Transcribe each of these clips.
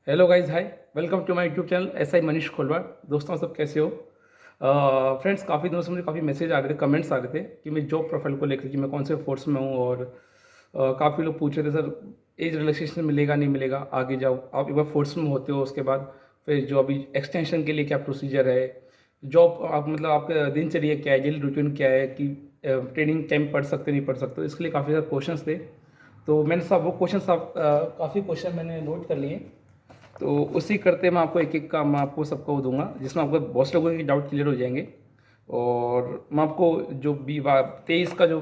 Hello guys, hi. Welcome to my YouTube channel SI Manish Kholwad. दोस्तों, सब कैसे हो? फ्रेंड्स, काफ़ी दिनों से मुझे काफ़ी मैसेज आ रहे थे, कमेंट्स आ रहे थे कि मैं जॉब प्रोफाइल को लेकर कि मैं कौन से फोर्स में हूँ। और काफ़ी लोग पूछ रहे थे, सर एज रिलैक्सेशन मिलेगा नहीं मिलेगा, आगे जाओ आप एक बार फोर्स में होते हो, उसके बाद फिर जो अभी एक्सटेंशन के लिए क्या प्रोसीजर है, जॉब आप मतलब आपका दिनचर्या क्या है, डेली रूटीन क्या है, कि ट्रेनिंग टाइम पढ़ सकते नहीं पढ़ सकते, इसके लिए काफ़ी सारे क्वेश्चंस थे। तो मैंने सब वो क्वेश्चन सब काफ़ी क्वेश्चन मैंने नोट कर लिए। तो उसी करते मैं आपको एक एक का मैं आपको सबको दूंगा, जिसमें आपको बहुत से लोगों के डाउट क्लियर हो जाएंगे। और मैं आपको जो 23 का जो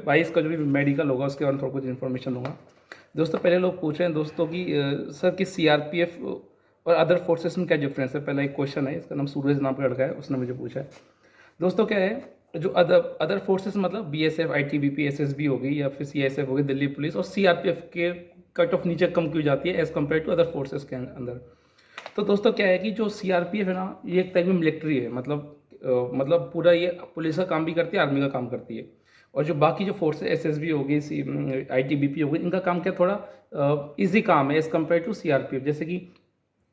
22 का जो भी मेडिकल होगा उसके बारे में थोड़ा कुछ इन्फॉर्मेशन दूंगा। दोस्तों, पहले लोग पूछ रहे हैं दोस्तों कि सर कि सीआरपीएफ और अदर फोर्सेस में क्या डिफरेंस है। पहला एक क्वेश्चन है, इसका नाम सूरज नाम का लड़का है, उसने मुझे पूछा है। दोस्तों, क्या है जो अदर अदर फोर्सेस मतलब बीएसएफ, आईटीबीपी, एसएसबी हो गई या फिर सीआईएसएफ हो गई, दिल्ली पुलिस और सीआरपीएफ के कट ऑफ नीचे कम क्यों जाती है as compare to other forces के अंदर। तो दोस्तों, क्या है कि जो सीआरपीएफ है ना, ये एक टाइप में मिलिट्री है। मतलब पूरा ये पुलिस का काम भी करती है, आर्मी का काम करती है। और जो बाकी जो फोर्स है, एसएसबी हो गई, आईटीबीपी हो गई, इनका काम क्या थोड़ा इजी काम है एज़ कम्पेयर टू सीआरपीएफ। जैसे कि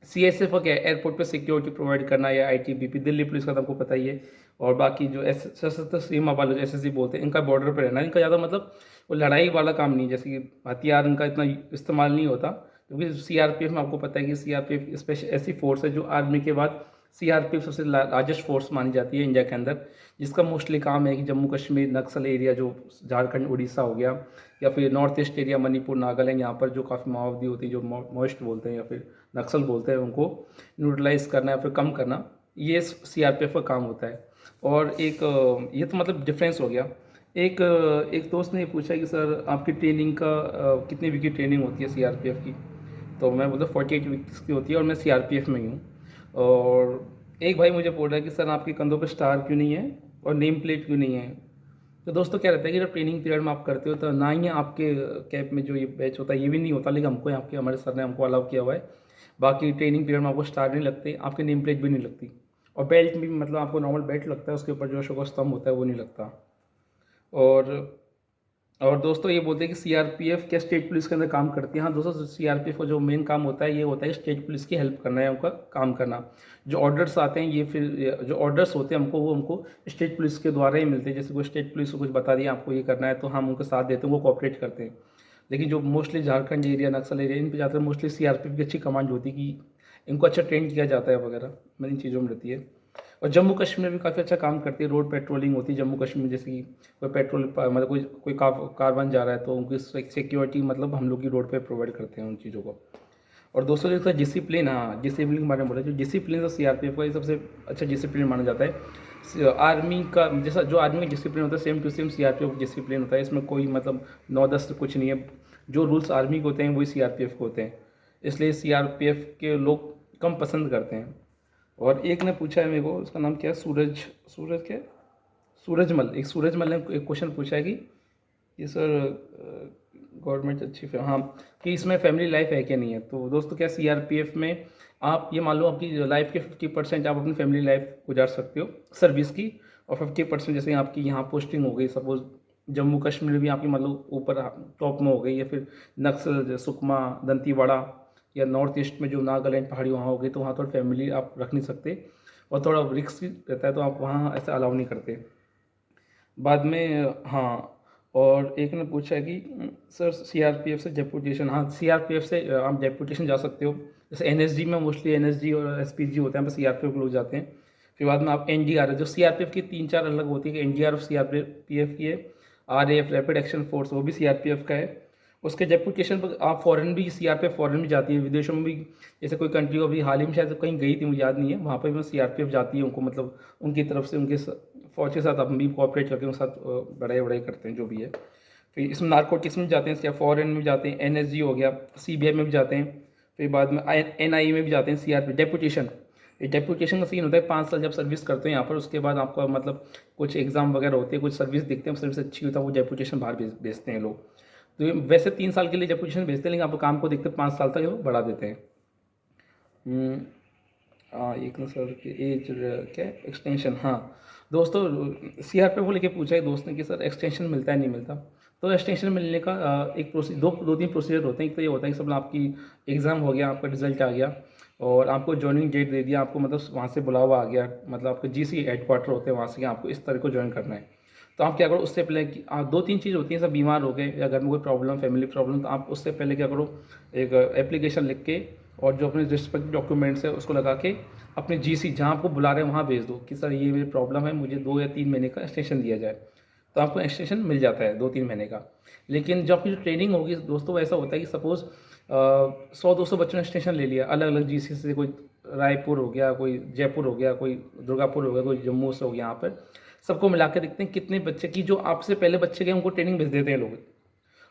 सीएसएफ का क्या है, एयरपोर्ट पे सिक्योरिटी प्रोवाइड करना, या आईटीबीपी दिल्ली पुलिस का तो आपको पता ही है। और बाकी जो सशस्त्र सीमा वाले जो एसएसबी बोलते हैं, इनका बॉर्डर पे रहना, इनका ज़्यादा मतलब वो लड़ाई वाला काम नहीं, जैसे कि हथियार इनका इतना इस्तेमाल नहीं होता। क्योंकि सीआरपीएफ में आपको पता है कि सीआरपीएफ स्पेशल ऐसी फोर्स है जो आर्मी के बाद सीआरपीएफ सबसे लार्जेस्ट फोर्स मानी जाती है इंडिया के अंदर, जिसका मोस्टली काम है कि जम्मू कश्मीर नक्सल एरिया जो झारखंड उड़ीसा हो गया, या फिर north east area Manipur Nagaland, यहाँ पर जो काफ़ी माओवादी होती है, जो मोस्ट बोलते हैं या फिर नक्सल बोलते हैं, उनको न्यूट्रलाइज करना या फिर कम करना, ये सीआरपीएफ का काम होता है। और एक ये तो मतलब डिफरेंस हो गया। एक दोस्त ने पूछा कि सर आपकी ट्रेनिंग का कितने वीक की ट्रेनिंग होती है सीआरपीएफ की। तो मैं बोलता 48 वीक्स की होती है, और मैं सीआरपीएफ में ही हूँ। और एक भाई मुझे बोल रहा है कि सर आपके कंधों पे स्टार क्यों नहीं है और नेम प्लेट क्यों नहीं है। तो दोस्तों, क्या रहता है कि जब ट्रेनिंग पीरियड में आप करते हो तो ना ही आपके कैप में जो ये बैच होता है ये भी नहीं होता, लेकिन हमको यहाँ के हमारे सर ने हमको अलाउ किया हुआ है। बाकी ट्रेनिंग पीरियड में आपको स्टार नहीं लगते, आपके नेम प्लेट भी नहीं लगती। और बेल्ट भी मतलब आपको नॉर्मल बेल्ट लगता है, उसके ऊपर जो अशोक स्तंभ होता है वो नहीं लगता। और और दोस्तों, ये बोलते हैं कि सीआरपीएफ क्या स्टेट पुलिस के अंदर काम करती है। हाँ दोस्तों, सीआरपीएफ का जो मेन काम होता है ये होता है स्टेट पुलिस की हेल्प करना है, उनका काम करना। जो ऑर्डर्स आते हैं ये फिर जो ऑर्डर्स होते हैं हमको, वो हमको स्टेट पुलिस के द्वारा ही मिलते हैं। जैसे कोई स्टेट पुलिस को कुछ बता दिया आपको ये करना है, तो हम उनके साथ देते हैं, वो कोऑपरेट करते हैं। लेकिन जो मोस्टली झारखंड एरिया, नक्सल एरिया, इन पर ज़्यादातर मोस्टली सीआरपीएफ की अच्छी कमांड होती है कि इनको अच्छा ट्रेन किया जाता है वगैरह, मैं इन चीज़ों में रहती है। और जम्मू कश्मीर में भी काफ़ी अच्छा काम करती है, रोड पेट्रोलिंग होती है जम्मू कश्मीर में। जैसे कि कोई मतलब कोई कारवान जा रहा है तो उनकी सिक्योरिटी मतलब हम लोग की रोड पे प्रोवाइड करते हैं उन चीज़ों को। और दोस्तों, जो डिसिप्लिन, हाँ डिसिप्लिन के बारे में बोला, जो डिसिप्लिन है सीआरपीएफ का ये सबसे अच्छा डिसिप्लिन माना जाता है। आर्मी का जैसा जो आर्मी का डिसिप्लिन होता है, same to same CRPF discipline होता है। इसमें कोई मतलब 9-10 कुछ नहीं है। जो रूल्स आर्मी के होते हैं वही सीआरपीएफ के होते हैं, इसलिए सीआरपीएफ के लोग कम पसंद करते हैं। और एक ने पूछा है मेरे को, उसका नाम क्या है, सूरज सूरज क्या है? सूरजमल, एक सूरजमल ने एक क्वेश्चन पूछा है कि ये सर गवर्नमेंट अच्छी हाँ, कि इसमें फैमिली लाइफ है क्या नहीं है। तो दोस्तों, क्या सीआरपीएफ में आप ये मान लो आपकी लाइफ के 50% आप अपनी फैमिली लाइफ गुजार सकते हो सर्विस की, और 50% जैसे आपकी यहाँ पोस्टिंग हो गई, सपोज जम्मू कश्मीर भी आपकी मतलब ऊपर टॉप में हो गई, या फिर नक्सल सुकमा दंतीवाड़ा, या नॉर्थ ईस्ट में जो नागालैंड पहाड़ी वहाँ हो गई, तो वहाँ थोड़ा फैमिली आप रख नहीं सकते, और थोड़ा रिस्क रहता है, तो आप वहाँ ऐसा अलाउ नहीं करते बाद में। हाँ, और एक ने पूछा है कि सर सीआरपीएफ से डेपुटेशन, हाँ सीआरपीएफ से आप डेपुटेशन जा सकते हो। जैसे एनएसजी में मोस्टली एनएसजी और एसपीजी होते हैं, पर सीआरपीएफ के लोग जाते हैं। फिर बाद में आप एनडीआरएफ, जो सीआरपीएफ की 3-4 अलग होती है, एनडीआरएफ सीआरपीएफ की है, आरएएफ रैपिड एक्शन फोर्स वो भी सीआरपीएफ का है। उसके डेपुटेशन पर आप फॉरेन भी, सीआरपीएफ फॉरेन भी जाती है, विदेशों में भी। जैसे कोई कंट्री अभी हाल ही में शायद कहीं गई थी, मुझे याद नहीं है, वहाँ पर भी सीआरपीएफ जाती है, उनको मतलब उनकी तरफ से उनके फौज के साथ हम भी कोऑपरेट करके उनके साथ बढ़ाई बढ़ाई करते हैं जो भी है। फिर इसमें नारकोटिक्स में जाते हैं, क्या फॉरेन में भी जाते हैं, एनएसजी हो गया, सीबीआई में भी जाते हैं। फिर बाद में एनआईए में भी जाते हैं, सीआरपी डेपुटेशन। ये डेपुटेशन का सीन होता है 5 साल जब सर्विस करते हैं यहाँ पर, उसके बाद आपका मतलब कुछ एग्जाम वगैरह होते हैं, कुछ सर्विस देखते हैं, सर्विस अच्छी होता है, वो डेपुटेशन बाहर भेजते हैं लोग। तो ये वैसे 3 साल के लिए डेपुटेशन भेजते हैं, लेकिन आपको काम को देखते 5 साल तक वो बढ़ा देते हैं। हम्म, हाँ, एक ना सर की एज क्या एक्सटेंशन, हाँ दोस्तों, सीआरपीएफ को लेके पूछा है दोस्त ने कि सर एक्सटेंशन मिलता है नहीं मिलता। तो एक्सटेंशन मिलने का एक प्रोसी दो दो तीन प्रोसीजर होते हैं। एक तो ये होता है कि सब आपकी एग्ज़ाम हो गया, आपका रिजल्ट आ गया और आपको जॉइनिंग डेट दे दिया, आपको मतलब वहाँ से बुलावा आ गया, मतलब आपके जीसी हेडक्वार्टर होते हैं वहाँ से कि आपको इस तारीख को ज्वाइन करना है। तो आप क्या करो उससे पहले कि दो तीन चीज़ होती हैं, सब बीमार हो गए या घर में कोई प्रॉब्लम, फैमिली प्रॉब्लम, तो आप उससे पहले क्या करो, एक एप्लीकेशन लिख के और जो अपने रिस्पेक्ट डॉक्यूमेंट्स है उसको लगा के अपने जीसी जहाँ आपको बुला रहे हैं वहाँ भेज दो कि सर ये मेरी प्रॉब्लम है, मुझे 2 या 3 महीने का एक्सटेंशन दिया जाए। तो आपको एक्सटेंशन मिल जाता है 2-3 महीने का। लेकिन जब आपकी जो ट्रेनिंग होगी दोस्तों, ऐसा होता है कि सपोज़ 100-200 बच्चों ने एक्सटेंशन ले लिया अलग अलग जीसी से, कोई रायपुर हो गया, कोई जयपुर हो गया, कोई दुर्गापुर हो गया, कोई जम्मू से हो गया, यहाँ पर सबको मिला के देखते हैं कितने बच्चे की जो आपसे पहले बच्चे गए उनको ट्रेनिंग भेज देते हैं लोग।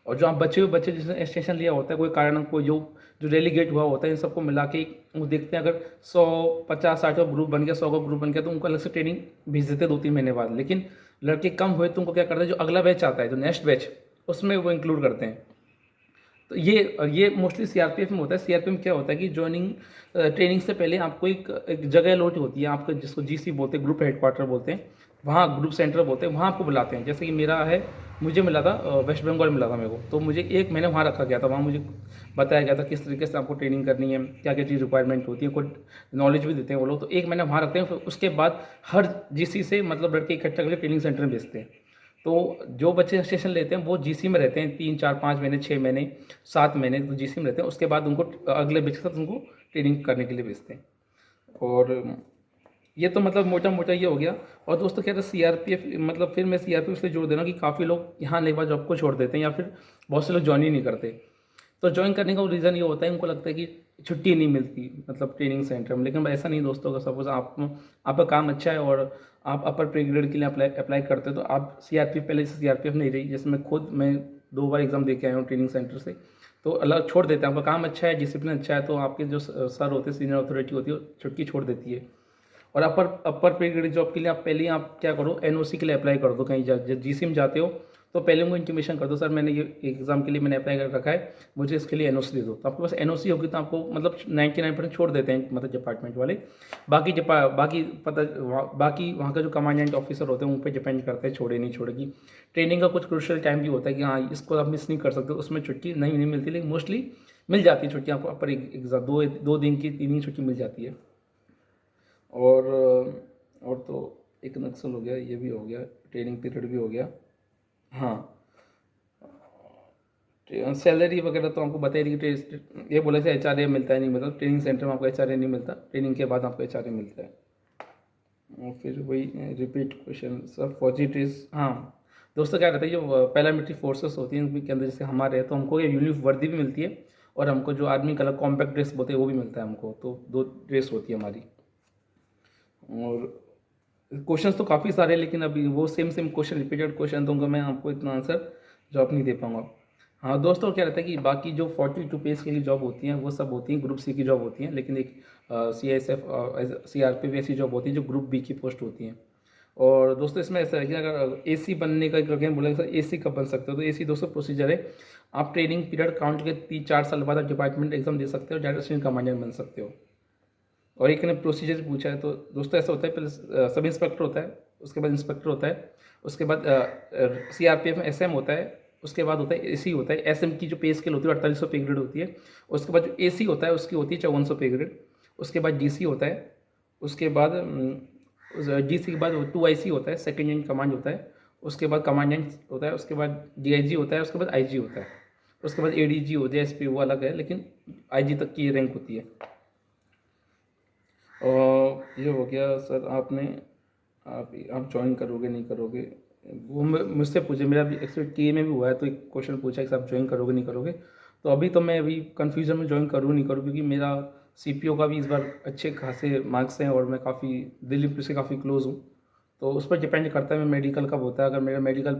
और जो आप बचे हुए बच्चे जिसने स्टेशन लिया होता है कोई कारण, कोई जो जो रेलीगेट हुआ होता है, इन सबको मिला के वो देखते हैं अगर 100 50-60 का ग्रुप बन गया, 100 का ग्रुप बन गया, तो उनको अलग से ट्रेनिंग भेज देते हैं 2-3 महीने बाद। लेकिन लड़के कम हुए तो उनको क्या करते हैं, जो अगला बैच आता है, जो नेक्स्ट बैच, उसमें वो इंक्लूड करते हैं। तो ये मोस्टली सीआरपीएफ में होता है। सीआरपीएफ में क्या होता है कि जॉइनिंग ट्रेनिंग से पहले आपको एक जगह अलॉट होती है, आपका जिसको जीसी बोलते हैं, ग्रुप हेडक्वार्टर बोलते हैं, वहाँ ग्रुप सेंटर बोलते हैं, वहाँ आपको बुलाते हैं। जैसे कि मेरा है, मुझे मिला था वेस्ट बंगाल मिला था मेरे को, तो मुझे 1 महीने वहाँ रखा गया था। वहाँ मुझे बताया गया था किस तरीके से आपको ट्रेनिंग करनी है, क्या क्या चीज़ रिक्वायरमेंट होती है, कोई नॉलेज भी देते हैं वो लोग। तो 1 महीना वहाँ रखते हैं, फिर उसके बाद हर जीसी से मतलब लड़के इकट्ठा करके ट्रेनिंग सेंटर में भेजते हैं। तो जो बच्चे स्टेशन लेते हैं वो जीसी में रहते हैं 3-4-5 महीने, 6 महीने, 7 महीने, तो जीसी में रहते हैं। उसके बाद उनको अगले बैच के साथ उनको ट्रेनिंग करने के लिए भेजते हैं। और ये तो मतलब मोटा मोटा ये हो गया। और दोस्तों क्या था, सीआरपीएफ मतलब फिर मैं सीआरपीएफ से जोड़ देना कि काफ़ी लोग यहाँ आने के बाद जॉब को छोड़ देते हैं या फिर बहुत से लोग ज्वाइन ही नहीं करते। तो ज्वाइन करने का रीज़न ये होता है, उनको लगता है कि छुट्टी नहीं मिलती मतलब ट्रेनिंग सेंटर में। लेकिन ऐसा नहीं दोस्तों, अगर सपोज आपका काम अच्छा है और आप अपर पे ग्रेड के लिए अप्लाई करते हो, तो आप सीआरपीएफ, पहले से सीआरपीएफ नहीं रही, जैसे मैं 2 बार एग्ज़ाम दे के आया हूँ ट्रेनिंग सेंटर से, तो अलग छोड़ देते हैं। आपका काम अच्छा है, डिसिप्लिन अच्छा है, तो आपके जो सर होते हैं, सीनियर अथॉरिटी होती है, वो छुट्टी छोड़ देती है। और अपर पे ग्रेड जॉब के लिए आप पहले ही आप क्या करो, एनओसी के लिए अप्लाई कर दो। कहीं जीसी में जाते हो तो पहले उनको इंटीमेशन कर दो, सर मैंने ये एग्ज़ाम के लिए मैंने अप्लाई कर रखा है, मुझे इसके लिए एनओसी दे दो। तो आपके पास एनओसी होगी तो आपको मतलब 99% छोड़ देते हैं मतलब डिपार्टमेंट वाले। बाकी वहाँ का जो कमांडेंट ऑफिसर होते हैं उन पर डिपेंड करता है, छोड़े नहीं छोड़ेगी। ट्रेनिंग का कुछ क्रूशियल टाइम भी होता है कि हाँ इसको आप मिस नहीं कर सकते, उसमें छुट्टी नहीं मिलती, लेकिन मोस्टली मिल जाती है छुट्टी आपको। अपर एग्ज़ाम 2 दिन की 3 दिन छुट्टी मिल जाती है। और तो एक नक्सल हो गया, ये भी हो गया, ट्रेनिंग पीरियड भी हो गया। हाँ, सैलरी वगैरह तो हमको बताई थी कि ये बोले थे एचआरए मिलता है, नहीं मिलता ट्रेनिंग सेंटर में आपको एचआरए नहीं मिलता, ट्रेनिंग के बाद आपको एचआरए मिलता है। और फिर वही रिपीट क्वेश्चन सब फौजी ड्रेस। हाँ दोस्तों, क्या रहता है, जो पैरामिलिट्री फोर्सेस होती हैं उनके अंदर जैसे हमारे हैं, तो हमको ये यूनिफॉर्म वर्दी भी मिलती है और हमको जो आर्मी कलर कॉम्पैक्ट ड्रेस बोलते हैं वो भी मिलता है हमको। तो 2 ड्रेस होती है हमारी। और क्वेश्चंस तो काफ़ी सारे हैं, लेकिन अभी वो सेम क्वेश्चन, रिपीटेड क्वेश्चन दूंगा मैं आपको, इतना आंसर जॉब नहीं दे पाऊंगा। हाँ दोस्तों, क्या रहता है कि बाकी जो 42 पेज की जॉब होती हैं वो सब होती हैं ग्रुप सी की जॉब होती हैं, लेकिन एक CISF CRP ऐसी जॉब होती है जो ग्रुप बी की पोस्ट होती हैं। और दोस्तों इसमें ऐसा है कि अगर AC बनने का अगर बोलेंगे सर AC कब बन सकते हो, तो AC दोस्तों प्रोसीजर है, आप ट्रेनिंग पीरियड काउंट के 3-4 साल बाद आप डिपार्टमेंट एग्जाम दे सकते हो, डायरेक्ट असिस्टेंट कमांडेंट बन सकते हो। और एक ने प्रोसीजर पूछा है, तो दोस्तों ऐसा होता है, पहले सब इंस्पेक्टर होता है, उसके बाद इंस्पेक्टर होता है, उसके बाद CRPF में SM होता है, उसके बाद होता है AC होता है। SM की जो पे स्केल होती है 4800 पे ग्रेड होती है। उसके बाद जो AC होता है उसकी होती है 5400 पे ग्रेड। उसके बाद DC होता है, उसके बाद DC के बाद 2IC होता है, सेकेंड इन कमांड होता है। उसके बाद कमांडेंट होता है, उसके बाद DIG होता है, उसके बाद IG होता है, उसके बाद ADG होता है, SP वो अलग है, लेकिन IG तक की रैंक होती है। और ये हो गया सर, आप ज्वाइन करोगे नहीं करोगे, वो मुझसे पूछे, मेरा भी एक्चुअली टीए में भी हुआ है, तो एक क्वेश्चन पूछा है कि आप ज्वाइन करोगे नहीं करोगे। तो अभी तो मैं अभी कन्फ्यूजन में ज्वाइन करूँ नहीं करूँ, क्योंकि मेरा CPO का भी इस बार अच्छे खासे मार्क्स हैं और मैं काफ़ी दिलीप से काफ़ी क्लोज हूँ। तो उस पर डिपेंड करता है मैं मेडिकल कब होता है। अगर मेरा मेडिकल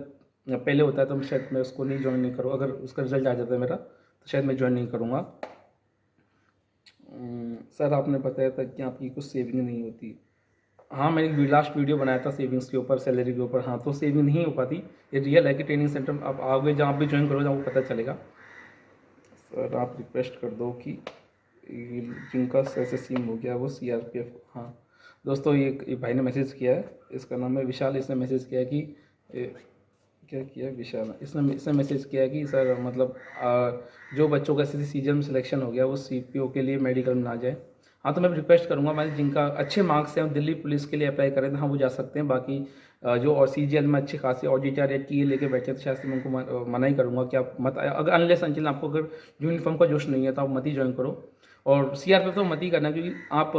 पहले होता है तो शायद मैं उसको नहीं ज्वाइन नहीं करूँ, अगर उसका रिजल्ट आ जाता है मेरा तो शायद मैं ज्वाइन नहीं करूँगा। सर आपने बताया था कि आपकी कुछ सेविंग नहीं होती। हाँ, मैंने लास्ट वीडियो बनाया था सेविंग्स के ऊपर, सैलरी के ऊपर। हाँ, तो सेविंग नहीं हो पाती, ये रियल है कि ट्रेनिंग सेंटर आप आओगे, जहाँ आप भी ज्वाइन करोगे आपको पता चलेगा। सर आप रिक्वेस्ट कर दो कि जिनका SSC में हो गया वो CRPF। हाँ दोस्तों, ये भाई ने मैसेज किया है, इसका नाम है विशाल, इसने मैसेज किया है कि क्या किया विशाल ने? इसने इसने मैसेज किया कि सर मतलब जो बच्चों का एसएससी सीजीएल में सिलेक्शन हो गया वो सीपीओ के लिए मेडिकल में ना जाए। हाँ, तो मैं रिक्वेस्ट करूँगा मैं जिनका अच्छे मार्क्स हैं दिल्ली पुलिस के लिए अप्लाई करें तो हाँ वो जा सकते हैं। बाकी जो और सीजीएल में अच्छे खासे ऑडिटर या टीए लेके बैठे हैं, तो शायद से मैं उनको मना ही करूँगा कि आप मत, अगर अनलेस अंटिल आपको अगर यूनिफॉर्म का जोश नहीं है तो आप मत ही ज्वाइन करो। और सीआरपीएफ तो मत ही करना, क्योंकि आप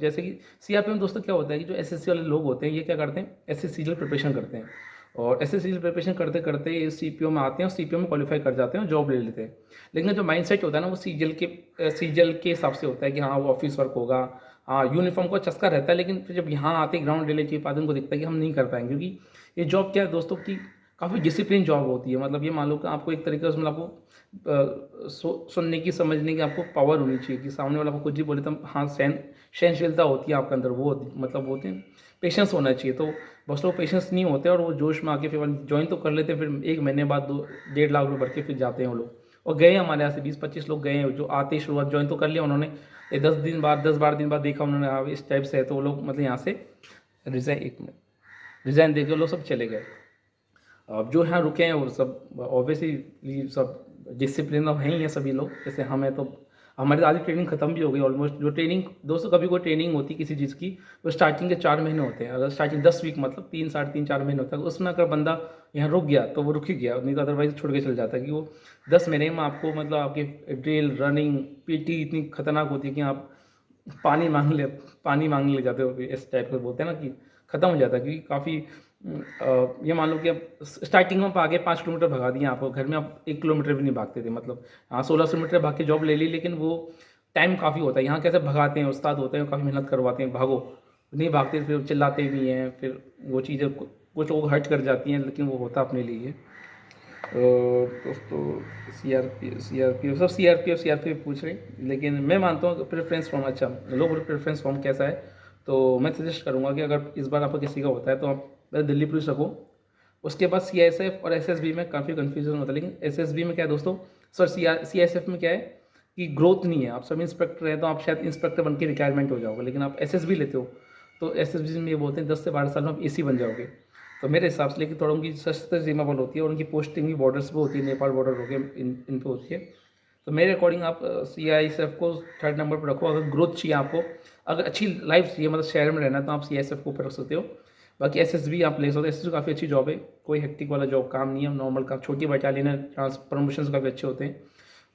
जैसे कि सीआरपीएफ में दोस्तों क्या होता है कि जो एसएससी वाले लोग होते हैं ये क्या करते हैं, एसएससी की प्रिपरेशन करते हैं और एसएससी की प्रिपरेशन करते करते ये सीपीओ में आते हैं और सीपीओ में क्वालिफाई कर जाते हैं और जॉब ले लेते हैं। लेकिन जो माइंडसेट होता है ना वो सीजीएल के हिसाब से होता है कि हाँ वो ऑफिस वर्क होगा, हाँ यूनिफॉर्म का चस्का रहता है, लेकिन फिर जब यहाँ आते ग्राउंड रिलेटिव के बाद उनको दिखता है कि हम नहीं कर पाएंगे, क्योंकि ये जॉब क्या है दोस्तों की काफ़ी डिसिप्लिन जॉब होती है। मतलब ये मान लो कि आपको एक तरीके से मतलब आपको सुनने की समझने की आपको पावर होनी चाहिए कि सामने वाला आपको कुछ भी बोले तो हाँ सहनशीलता होती है आपके अंदर, वो मतलब होते हैं पेशेंस होना चाहिए। तो बहुत लोग पेशेंस नहीं होते और वो जोश में आके फिर ज्वाइन तो कर लेते हैं, फिर 1 महीने बाद 2-1.5 लाख रुपये भर के फिर जाते हैं वो लोग। और गए हमारे यहाँ से 20-25 लोग गए हैं जो आते ही शुरुआत ज्वाइन तो कर लिया उन्होंने, 10-12 दिन बाद देखा उन्होंने हाँ इस टाइप से है, तो वो लोग मतलब यहाँ से रिज़ाइन दे के वो लोग सब चले गए। अब जो यहाँ रुके हैं वो सब ऑब्वियसली सब डिसिप्लिन अब हैं ही हैं सभी लोग। जैसे हमें तो हमारी तो आधी ट्रेनिंग खत्म भी हो गई ऑलमोस्ट। जो ट्रेनिंग दोस्तों कभी कोई ट्रेनिंग होती है किसी चीज़ की वो स्टार्टिंग के 4 महीने होते हैं। अगर स्टार्टिंग 10 वीक मतलब 3 साढ़े 3-4 महीने होता है, तो उसमें अगर बंदा यहाँ रुक गया तो वो रुक ही गया, नहीं तो अदरवाइज छोड़ के चल जाता है। कि वो 10 महीने में आपको मतलब आपकी ड्रिल रनिंग पीटी इतनी खतरनाक होती है कि आप पानी मांग ले पानी मांगने लग जाते हो, इस टाइप का बोलते हैं ना कि ख़त्म हो जाता है। क्योंकि काफ़ी ये मान लो कि अब स्टार्टिंग में आप आगे 5 किलोमीटर भगा दिए, आप घर में आप 1 किलोमीटर भी नहीं भागते थे। मतलब हाँ 1600 मीटर भाग के जॉब ले ली, लेकिन वो टाइम काफ़ी होता है। यहाँ कैसे भगाते हैं उस्ताद होते हैं, काफ़ी मेहनत करवाते हैं, भागो नहीं भागते फिर चिल्लाते भी हैं, फिर वो चीज़ें कुछ लोग हर्ट कर जाती हैं, लेकिन वो होता अपने लिए। दोस्तों सीआरपीएफ पूछ रहे, लेकिन मैं मानता हूँ कि प्रेफरेंस फॉर्म अच्छा, लोग प्रेफरेंस फॉर्म कैसा है, तो मैं सजेस्ट करूँगा कि अगर इस बार आपका किसी का होता है तो आप पहले दिल्ली पुलिस रखो। उसके बाद सीआईएसएफ और एसएसबी में काफ़ी कन्फ्यूजन होता है, लेकिन एसएसबी में क्या है दोस्तों, सर सीआईएसएफ में क्या है कि ग्रोथ नहीं है। आप सब इंस्पेक्टर हैं तो आप शायद इंस्पेक्टर बन के रिटायरमेंट हो जाओगे, लेकिन आप एसएसबी लेते हो तो एसएसबी में ये बोलते हैं 10 से 12 साल में आप एसी बन जाओगे। तो मेरे हिसाब से लेकिन थोड़ा उनकी सशस्त्र सीमा बल होती है और उनकी पोस्टिंग भी बॉर्डर्स पे होती है, नेपाल बॉर्डर हो गया इन पे होती है। तो मेरे अकॉर्डिंग आप सीआईएसएफ को 3rd नंबर पर रखो। अगर ग्रोथ चाहिए आपको, अगर अच्छी लाइफ चाहिए मतलब शहर में रहना, तो आप सीआईएसएफ को ऊपर रख सकते हो। बाकी एसएसबी आप ले सकते हो, एसएसबी काफ़ी अच्छी जॉब है, कोई हेक्टिक वाला जॉब काम नहीं है, नॉर्मल काम, छोटी बटालियन है, प्रमोशन काफ़ी अच्छे होते हैं।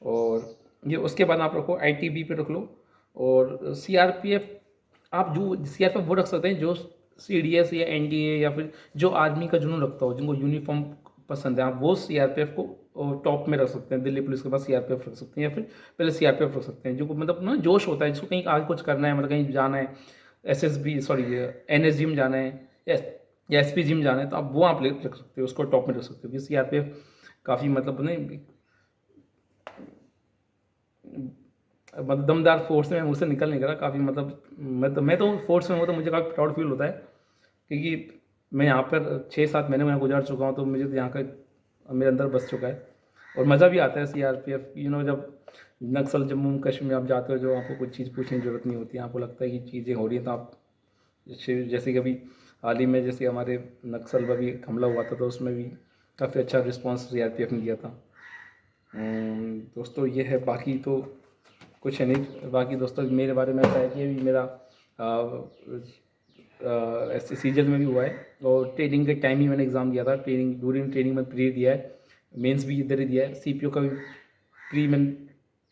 और ये उसके बाद आप रखो आईटीबी पे रख लो। और सीआरपीएफ आप जो सीआरपीएफ वो रख सकते हैं जो सीडीएस या एनडीए या फिर जो आर्मी का जुनून रखता हो, जिनको यूनिफॉर्म पसंद है, आप वो सीआरपीएफ को टॉप में रख सकते हैं। दिल्ली पुलिस के पास सीआरपीएफ रख सकते हैं या फिर पहले सीआरपीएफ रख सकते हैं। जो मतलब ना जोश होता है, जिसको कहीं आगे कुछ करना है, मतलब कहीं जाना है, एसएसबी सॉरी एनएस जिम जाना है या एसपी जिम जाना है, तो आप वो आप रख सकते हो, उसको टॉप में रख सकते हो। क्योंकि सीआरपीएफ काफ़ी मतलब नहीं मतलब दमदार फोर्स में मुझसे निकल नहीं रहा काफ़ी। मतलब मैं तो फोर्स में हूँ तो मुझे काफ़ी प्राउड फील होता है, क्योंकि मैं यहाँ पर 6-7 महीने में गुजार चुका हूँ, तो मुझे तो यहाँ का मेरे अंदर बस चुका है। और मज़ा भी आता है सीआरपीएफ जब नक्सल जम्मू कश्मीर आप जाते हो, जो आपको कुछ चीज़ पूछने की ज़रूरत नहीं होती, आपको लगता है कि चीज़ें हो रही हैं, तो आप जैसे कि अभी हाल ही में जैसे हमारे नक्सल पर भी हमला हुआ था, तो उसमें भी काफ़ी अच्छा रिस्पॉन्स सीआरपीएफ ने दिया था। दोस्तों ये है, बाकी तो कुछ है नहीं। बाकी दोस्तों मेरे बारे में ऐसा है कि अभी मेरा ऐसे सीजन में भी हुआ है और ट्रेनिंग के टाइम ही मैंने एग्ज़ाम दिया था। ड्यूरिंग ट्रेनिंग में प्री दिया है, मेंस भी इधर ही दिया है, सीपीओ का भी प्री मैंने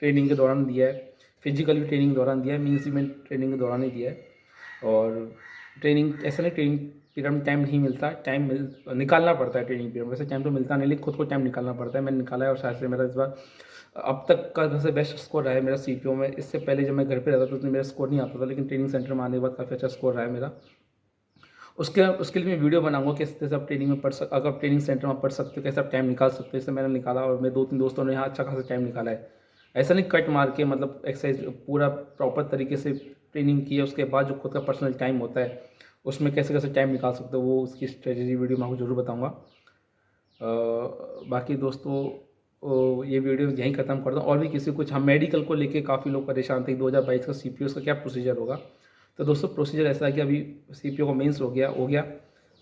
ट्रेनिंग के दौरान दिया है, फिजिकल भी ट्रेनिंग के दौरान दिया है, मेंस भी मैंने ट्रेनिंग के दौरान ही दिया है। और ट्रेनिंग ऐसा नहीं ट्रेनिंग पीरियड में टाइम नहीं मिलता, टाइम निकालना पड़ता है ट्रेनिंग पीरियड में। वैसे टाइम तो मिलता नहीं, लेकिन खुद को टाइम निकालना पड़ता है, मैंने निकाला है। और शायद से मेरा इस बार अब तक का सबसे बेस्ट स्कोर रहा है मेरा सीपीओ में। इससे पहले जब मैं घर पे रहता था तो मेरा स्कोर नहीं आता था, लेकिन ट्रेनिंग सेंटर में आने के बाद काफ़ी अच्छा स्कोर रहा है मेरा। उसके लिए मैं वीडियो बनाऊंगा कि कैसे आप ट्रेनिंग में अगर ट्रेनिंग सेंटर में पढ़ सकते हो, कैसे आप टाइम निकाल सकते हो। इससे मैंने निकाला और मेरे 2-3 दोस्तों ने यहाँ अच्छा खासा टाइम निकाला है। ऐसा नहीं कट मार के, मतलब एक्सरसाइज पूरा प्रॉपर तरीके से ट्रेनिंग की है, उसके बाद जो खुद का पर्सनल टाइम होता है उसमें कैसे कैसे टाइम निकाल सकते हो, वो उसकी स्ट्रेटजी वीडियो मैं आपको ज़रूर बताऊँगा। बाकी दोस्तों ये वीडियो यहीं ख़त्म करता हूँ। और भी किसी कुछ हम मेडिकल को लेके काफ़ी लोग परेशान थे 2022 का सीपीओ का क्या प्रोसीजर होगा। तो दोस्तों प्रोसीजर ऐसा है कि अभी सीपीओ का मेंस हो गया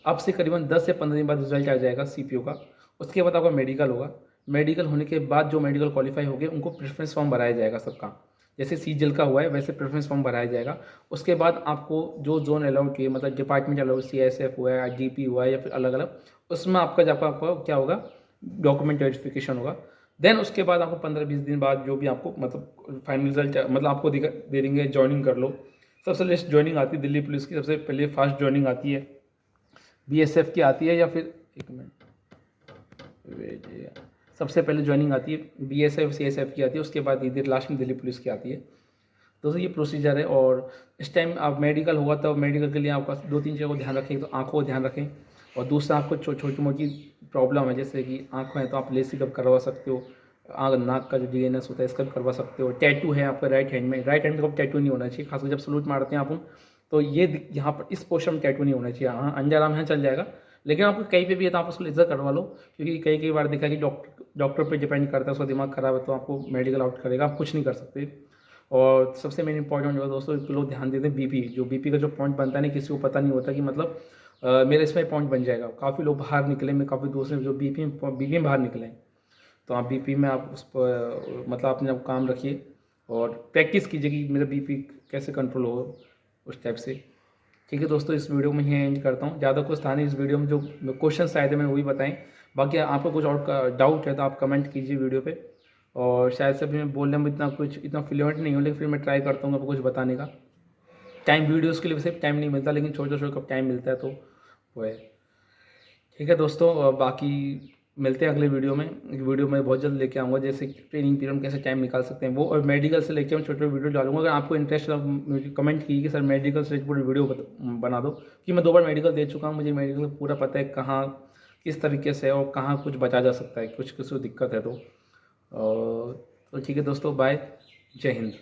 अब से करीबन 10 से 15 दिन बाद रिजल्ट आ जाएगा सीपीओ का। उसके बाद आपका मेडिकल होगा। मेडिकल होने के बाद जो मेडिकल क्वालिफाई हो गए उनको प्रेफरेंस फॉर्म भराया जाएगा सबका, जैसे सीजीएल का हुआ है वैसे प्रेफरेंस फॉर्म भराया जाएगा। उसके बाद आपको जो जोन अलाउड किए, मतलब डिपार्टमेंट अलाउड, सीएसएफ हुआ है, जीपी हुआ है या फिर अलग अलग, उसमें आपका जब आपका क्या होगा, डॉक्यूमेंट वेरिफिकेशन होगा। देन उसके बाद आपको 15-20 दिन बाद जो भी आपको मतलब फाइनल रिजल्ट मतलब आपको दे देंगे, ज्वाइनिंग कर लो। सबसे लेस्ट ज्वाइनिंग आती है दिल्ली पुलिस की, सबसे पहले फास्ट ज्वाइनिंग आती है, बीएसएफ की आती है, या फिर एक मिनट सबसे पहले ज्वाइनिंग आती है बीएसएफ सीएसएफ की आती है, उसके बाद इधर लास्ट में दिल्ली पुलिस की आती है। दोस्तों ये प्रोसीजर है। और इस टाइम आप मेडिकल होगा तो मेडिकल के लिए आपका 2-3 चीज़ों को ध्यान रखें। तो आँखों को ध्यान रखें, और दूसरा आपको छोटी मोटी प्रॉब्लम है जैसे कि आँखें हैं तो आप लेसिक अब करवा सकते हो, आँख नाक का जो डीएनएस होता है इसका भी करवा सकते हो। टैटू है आपका राइट हैंड में, राइट हैंड में कभी टैटू नहीं होना चाहिए, खासकर जब सलूट मारते हैं आप तो ये यहाँ पर इस पोर्शन में टैटू नहीं होना चाहिए। हाँ अंजा आराम है चल जाएगा, लेकिन आपको कहीं पे भी है तो आप उसको लेज़र करवा लो, क्योंकि कई बार देखा कि डॉक्टर पे डिपेंड करता है, उसका दिमाग खराब है तो आपको मेडिकल आउट करेगा, आप कुछ नहीं कर सकते। और सबसे मेन इंपॉर्टेंट जो दोस्तों इसको लोग ध्यान देते हैं, बीपी का जो पॉइंट बनता है ना, किसी को पता नहीं होता कि मतलब मेरा इसमें पॉइंट बन जाएगा। काफ़ी लोग बाहर निकले, मैं काफ़ी दोस्त हैं जो बीपी में बाहर निकले हैं। तो आप बीपी में आप उस पर मतलब अपने आप काम रखिए और प्रैक्टिस कीजिए कि मेरा बीपी कैसे कंट्रोल हो, उस टाइप से। ठीक है दोस्तों, इस वीडियो में ही एंड करता हूँ। ज़्यादा कुछ था नहीं इस वीडियो में, जो क्वेश्चन आए थे मैंने वही बताएं। बाकी आपको कुछ और डाउट है तो आप कमेंट कीजिए वीडियो पे। और शायद से भी मैं बोलने में इतना फ्लुएंट नहीं हूँ, लेकिन फिर मैं ट्राई करता हूँ आपको कुछ बताने का। टाइम वीडियोज़ के लिए वैसे टाइम नहीं मिलता, लेकिन छोटे कब टाइम मिलता है तो वो है। ठीक है दोस्तों, बाकी मिलते हैं अगले वीडियो में। वीडियो में बहुत जल्द लेके आऊँगा, जैसे ट्रेनिंग पीरियड में कैसे टाइम निकाल सकते हैं वो, और मेडिकल से लेके मैं छोटे वीडियो डालूंगा। अगर आपको इंटरेस्ट है मुझे कमेंट कीजिए कि सर मेडिकल से पूरी वीडियो बना दो, कि मैं 2 बार मेडिकल दे चुका हूँ, मुझे मेडिकल पूरा पता है कहाँ किस तरीके से और कहाँ कुछ बचा जा सकता है, कुछ किसी को दिक्कत है तो ठीक है दोस्तों, बाय, जय हिंद।